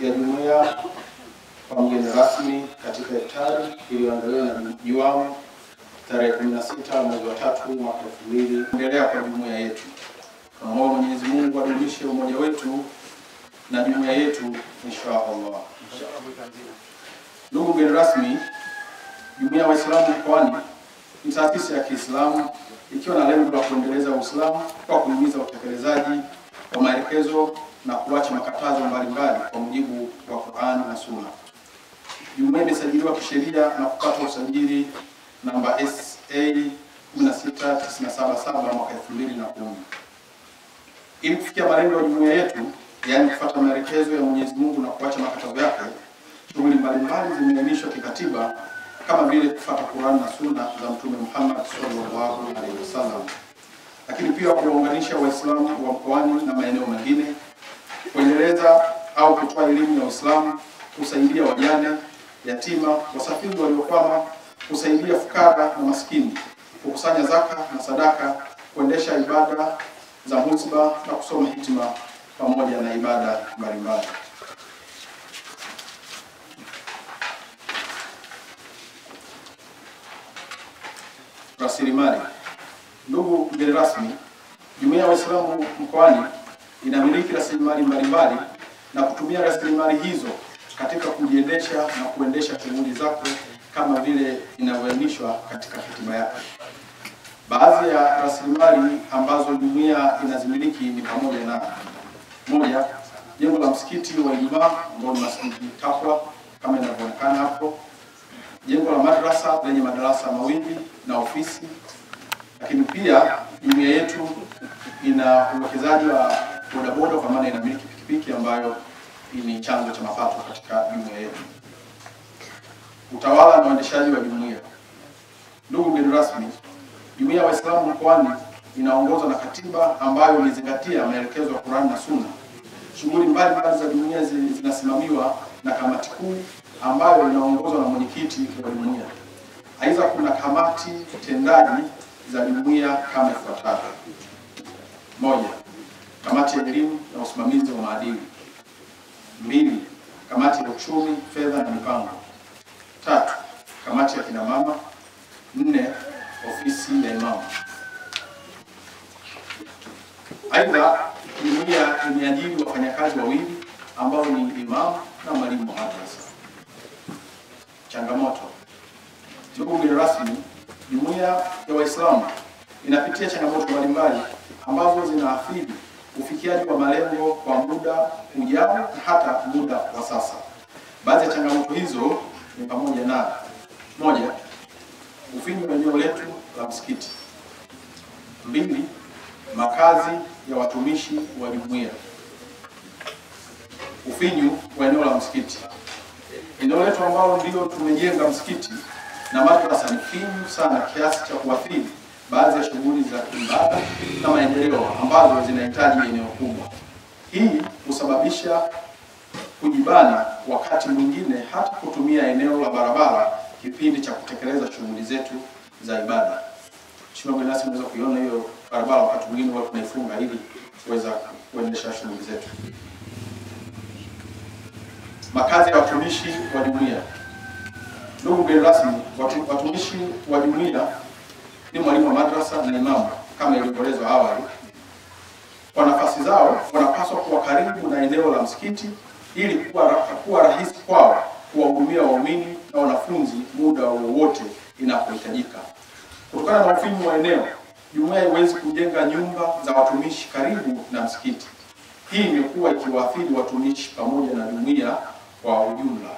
ya jumuiya kwa mgeni rasmi katika iftari iliyoandaliwa na Juam tarehe 16 mwezi wa 3 mwaka 2000. Endelea kwa jumuiya yetu. Tunaomba Mwenyezi Mungu adumishe umoja wetu na jumuiya yetu inshallah. Ndugu mgeni rasmi, Jumuiya ya Waislamu mkoani ni taasisi ya Kiislamu ikiwa na lengo la kuendeleza Uislamu kwa kuhimiza utekelezaji wa maelekezo na kuacha makatazo mbalimbali kwa mujibu wa Qur'an na Sunna. Jumuiya imesajiliwa kisheria na kupata usajili namba SA 16977 mwaka 2010. Ili kufikia malengo ya jumuiya yetu, yaani kufuata maelekezo ya Mwenyezi Mungu na kuacha makatazo yake, shughuli mbalimbali zimeainishwa kikatiba kama vile kufuata Qur'an na Sunna za Mtume Muhammad sallallahu alaihi wasallam, lakini pia kuunganisha Waislamu wa mkoani na maeneo mengine, kuendeleza au kutoa elimu ya Uislamu, kusaidia wajane, yatima, wasafiri waliokwama, kusaidia fukara na maskini, kukusanya zaka na sadaka, kuendesha ibada za hutuba na kusoma hitima pamoja na ibada mbalimbali. Rasilimali. Ndugu mgeni rasmi, Jumuiya ya Waislamu mkoani inamiliki rasilimali mbalimbali na kutumia rasilimali hizo katika kujiendesha na kuendesha shughuli zake kama vile inavyoainishwa katika katiba yake. Baadhi ya rasilimali ambazo jumuiya inazimiliki ni pamoja na: moja, jengo la msikiti wa Ijumaa ambao ni Masjid Taqwa kama inavyoonekana hapo, jengo la madrasa lenye madarasa mawili na ofisi. Lakini pia jumuiya yetu ina uwekezaji wa bodaboda kwa maana inamiliki pikipiki ambayo ni chanzo cha mapato katika jumuiya yetu. Utawala na uendeshaji wa jumuiya. Ndugu mgeni rasmi, Jumuiya ya Waislamu mkoani inaongozwa na katiba ambayo ilizingatia maelekezo ya Qur'an na Sunna. Shughuli mbalimbali za jumuiya zinasimamiwa na kamati kuu ambayo inaongozwa na mwenyekiti wa jumuiya. Aidha, kuna kamati tendaji za jumuiya kama ifuatavyo: moja, kamati ya elimu na usimamizi wa maadili; mbili, kamati ya uchumi, fedha na mipango; tatu, kamati ya kina mama; nne, ofisi ya imamu. Aidha, jumuiya imeajiri wafanyakazi wawili ambao ni imamu na mwalimu wa madrasa. Changamoto. Ndugu mgeni rasmi, Jumuiya ya Waislamu inapitia changamoto mbalimbali ambazo zinaathiri ufikiaji wa malengo kwa muda ujao na hata muda wa sasa. Baadhi ya changamoto hizo ni pamoja na: moja, ufinyu wa eneo letu la msikiti; mbili, makazi ya watumishi wa jumuiya. Ufinyu wa eneo la msikiti. Eneo letu ambalo ndio tumejenga msikiti na madrasa ni finyu sana kiasi cha kuathiri baadhi ya shughuli za ibada na maendeleo ambazo zinahitaji eneo kubwa. Hii husababisha kujibana wakati mwingine hata kutumia eneo la barabara kipindi cha kutekeleza shughuli zetu za ibada. Mheshimiwa mgeni rasmi, unaweza kuiona hiyo barabara wakati mwingine huwa tunaifunga ili kuweza kuendesha shughuli zetu. Makazi ya watumishi wa jumuiya. Ndugu mgeni rasmi, watumishi wa jumuiya ni mwalimu wa madrasa na imamu kama ilivyoelezwa awali. Kwa nafasi zao wanapaswa kuwa karibu na eneo la msikiti ili kuwa rahisi kwao kuwahudumia waumini na wanafunzi muda wowote inapohitajika. Kutokana na ufinyu wa eneo, jumuiya haiwezi kujenga nyumba za watumishi karibu na msikiti. Hii imekuwa ikiwaathiri watumishi pamoja na jumuiya kwa ujumla.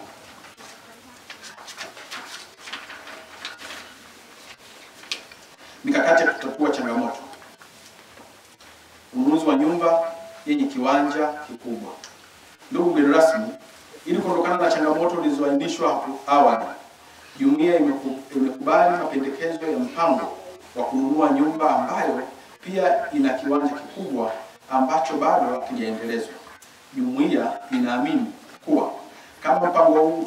Mikakati ya kutatua changamoto. Ununuzi wa nyumba yenye kiwanja kikubwa. Ndugu mgeni rasmi, ili kuondokana na changamoto zilizoainishwa hapo awali, jumuiya imekubali mapendekezo ya mpango wa kununua nyumba ambayo pia ina kiwanja kikubwa ambacho bado hakijaendelezwa. Jumuiya inaamini kuwa kama mpango huu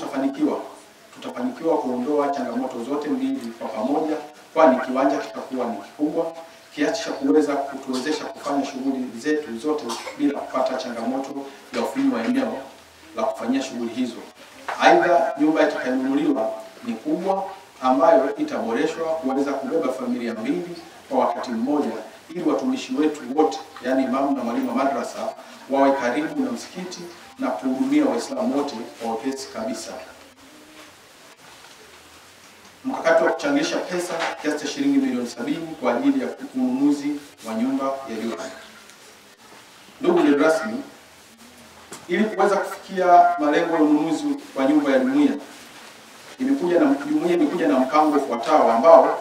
tutafanikiwa kuondoa changamoto zote mbili kwa pamoja, kwani kiwanja kitakuwa ni kikubwa kiasi cha kuweza kutuwezesha kufanya shughuli zetu zote bila kupata changamoto ya ufinyu wa eneo, la kufanyia shughuli hizo. Aidha, nyumba itakayonunuliwa ni kubwa ambayo itaboreshwa kuweza kubeba familia mbili kwa wakati mmoja, ili watumishi wetu wote, yani imamu na mwalimu wa madrasa, wawe karibu na msikiti na kuhudumia Waislamu wote kwa wepesi kabisa. Mkakati wa kuchangisha pesa kiasi cha shilingi milioni 70 kwa ajili ya ununuzi wa nyumba ya Diwani. Ndugu mgeni rasmi, ili kuweza kufikia malengo ya ununuzi wa nyumba ya jumuiya, jumuiya imekuja na mpango ufuatao ambao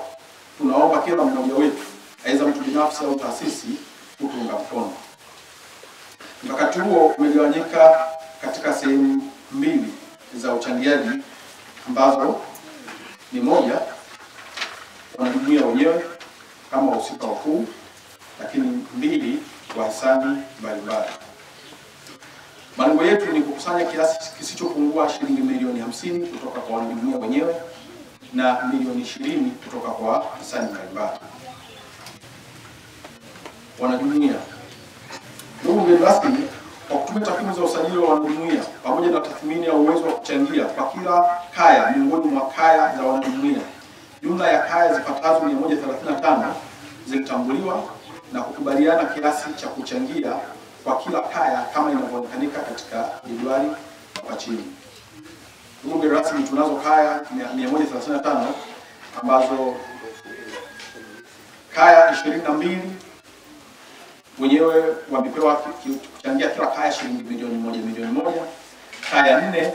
tunaomba kila mmoja wetu, aidha mtu binafsi au taasisi, kutunga mkono. Mkakati huo umegawanyika katika sehemu mbili za uchangiaji ambazo ni moja, wanajumuiya wenyewe kama wahusika wakuu, lakini mbili, wahisani mbalimbali. Malengo yetu ni kukusanya kiasi kisichopungua shilingi milioni 50 kutoka kwa wanajumuiya wenyewe na milioni 20 kutoka kwa wahisani mbalimbali. Wanajumuiya. Ndugu mgeni rasmi, kwa kutumia takwimu za usajili wa wanajumuiya pamoja na tathmini ya uwezo wa kuchangia kwa kila kaya miongoni mwa kaya za wanajumuiya, jumla ya kaya zipatazo 135 zilitambuliwa na kukubaliana kiasi cha kuchangia kwa kila kaya kama inavyoonekanika katika jedwali hapa chini. Ndugu mgeni rasmi, tunazo kaya 135 ambazo kaya 22 wenyewe wamepewa kuchangia kila kaya shilingi milioni moja. Kaya 4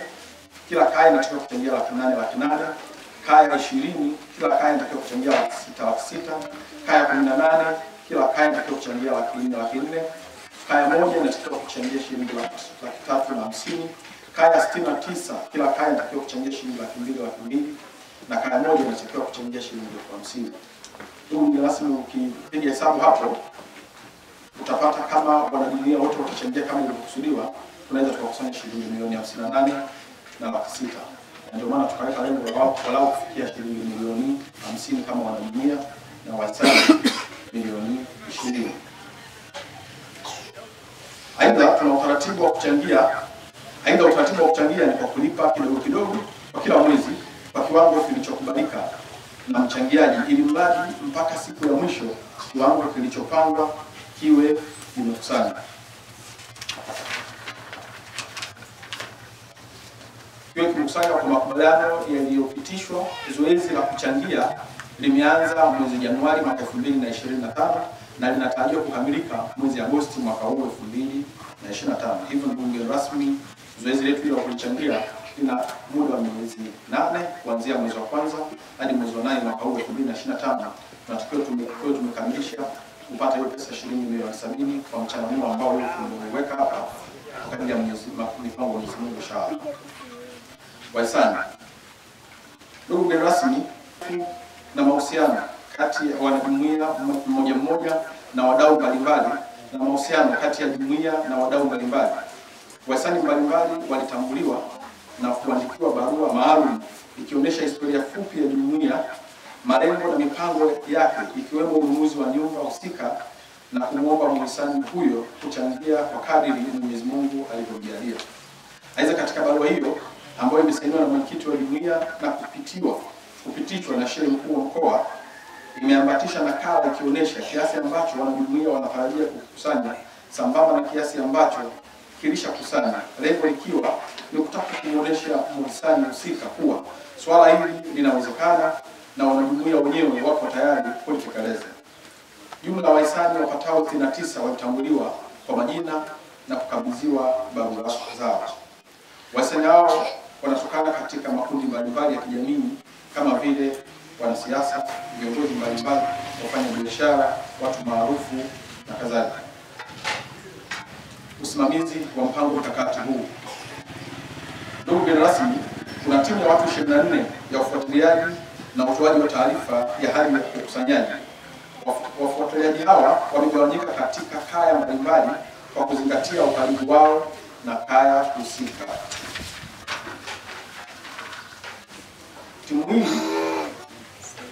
kila kaya inatakiwa kuchangia 800,000. Kaya 20 kila kaya inatakiwa kuchangia 600,000. Kaya 18 kila kaya inatakiwa kuchangia 400,000. Kaya moja inatakiwa kuchangia shilingi 350,000. Kaya 69 kila kaya inatakiwa kuchangia shilingi 200,000, na kaya moja inatakiwa kuchangia shilingi 50,000. Ndugu mgeni rasmi, ukipiga hesabu hapo utapata kama wanajumuiya wote wakichangia kama ilivyokusudiwa, tunaweza tukakusanya shilingi milioni 58 na laki 6. Ndio maana tukaweka lengo la walau kufikia shilingi milioni 50 kama wanajumuiya na wahisani milioni 20. Aidha, tuna utaratibu wa kuchangia. Utaratibu wa kuchangia ni kwa kulipa kidogo kidogo kwa kila mwezi kwa kiwango kilichokubalika na mchangiaji, ili mradi mpaka siku ya mwisho kiwango kilichopangwa kiwe kimekusanya. Kiwe kimekusanywa kwa makubaliano yaliyopitishwa. Zoezi la kuchangia limeanza mwezi Januari mwaka 2025 na linatarajiwa kukamilika mwezi Agosti mwaka huu 2025. Hivyo ndugu mgeni rasmi, zoezi letu la kuchangia lina muda wa miezi 8 kuanzia mwezi wa kwanza hadi mwezi wa 8 mwaka huu 2025. Tunatakiwa tumekamilisha kupata hiyo pesa shilingi milioni 70 kwa mchana huu ambao leo tumeweka hapa kwa ajili ya mipango ya Mwenyezi Mungu inshallah. Wahisani. Ndugu mgeni rasmi, na mahusiano kati ya wanajumuiya mmoja na wadau mbalimbali, na mahusiano kati ya jumuiya na wadau mbalimbali. Wahisani mbalimbali walitambuliwa na kuandikiwa barua maalum ikionyesha historia fupi ya jumuiya, malengo na mipango yake, ikiwemo ununuzi wa nyumba husika na kumwomba mhisani huyo kuchangia kwa kadiri Mwenyezi Mungu alivyojalia. Aidha, katika barua hiyo ambayo imesainiwa na mwenyekiti wa jumuiya na kupitishwa na shehe mkuu wa mkoa, imeambatisha nakala ikionyesha kiasi ambacho wanajumuiya wanatarajia kukusanya sambamba na kiasi ambacho kilishakusanya, lengo likiwa ni kutaka kuonyesha mhisani husika kuwa swala hili linawezekana na wanajumuiya wenyewe wako tayari kulitekeleza. Jumla wahisani wapatao 69 walitambuliwa kwa majina na kukabidhiwa barua zao. Wahisani hao wanatokana katika makundi mbalimbali ya kijamii kama vile wanasiasa, viongozi mbalimbali, wafanya biashara, watu maarufu na kadhalika. Usimamizi wa mpango mkakati huu. Ndugu mgeni rasmi, kuna timu ya watu 24 ya ufuatiliaji na utoaji wa taarifa ya hali ya ukusanyaji. Wafuatiliaji hawa wamegawanyika katika kaya mbalimbali kwa kuzingatia ukaribu wao na kaya husika. Timu hii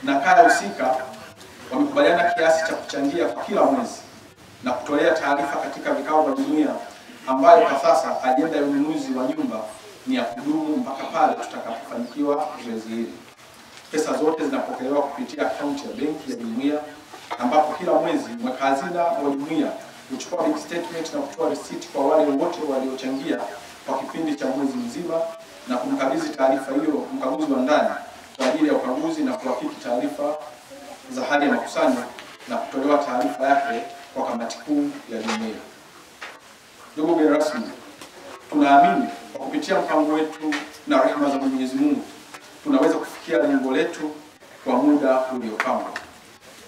na kaya husika wamekubaliana kiasi cha kuchangia kwa kila mwezi na kutolea taarifa katika vikao vya jumuiya ambayo kwa sasa ajenda ya ununuzi wa nyumba ni ya kudumu mpaka pale tutakapofanikiwa zoezi hili. Pesa zote zinapokelewa kupitia akaunti ya benki ya jumuiya, ambapo kila mwezi mweka hazina wa jumuiya huchukua bank statement na kutoa receipt kwa wale wote waliochangia kwa kipindi cha mwezi mzima na kumkabidhi taarifa hiyo mkaguzi wa ndani kwa ajili ya ukaguzi na kuhakiki taarifa za hali ya makusanyo na kutolewa taarifa yake kwa kamati kuu ya jumuiya. Ndugu mgeni rasmi, tunaamini kwa kupitia mpango wetu na rehema za Mwenyezi Mungu tunaweza kufikia lengo letu kwa muda uliopangwa.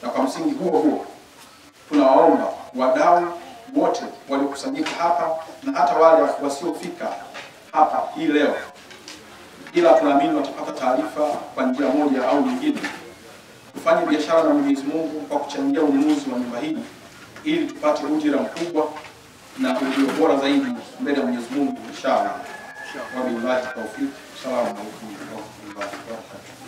Na kwa msingi huo tunawaomba wadau wote waliokusanyika hapa na hata wale wasiofika hapa hii leo, ila tunaamini watapata taarifa kwa njia moja au nyingine, tufanye biashara na Mwenyezi Mungu kwa kuchangia ununuzi wa nyumba hii ili tupate ujira mkubwa na ulio bora zaidi mbele ya Mwenyezi Mungu inshallah. Wabillahi tawfik. Assalamu alaykum wa rahmatullahi wa barakatuh.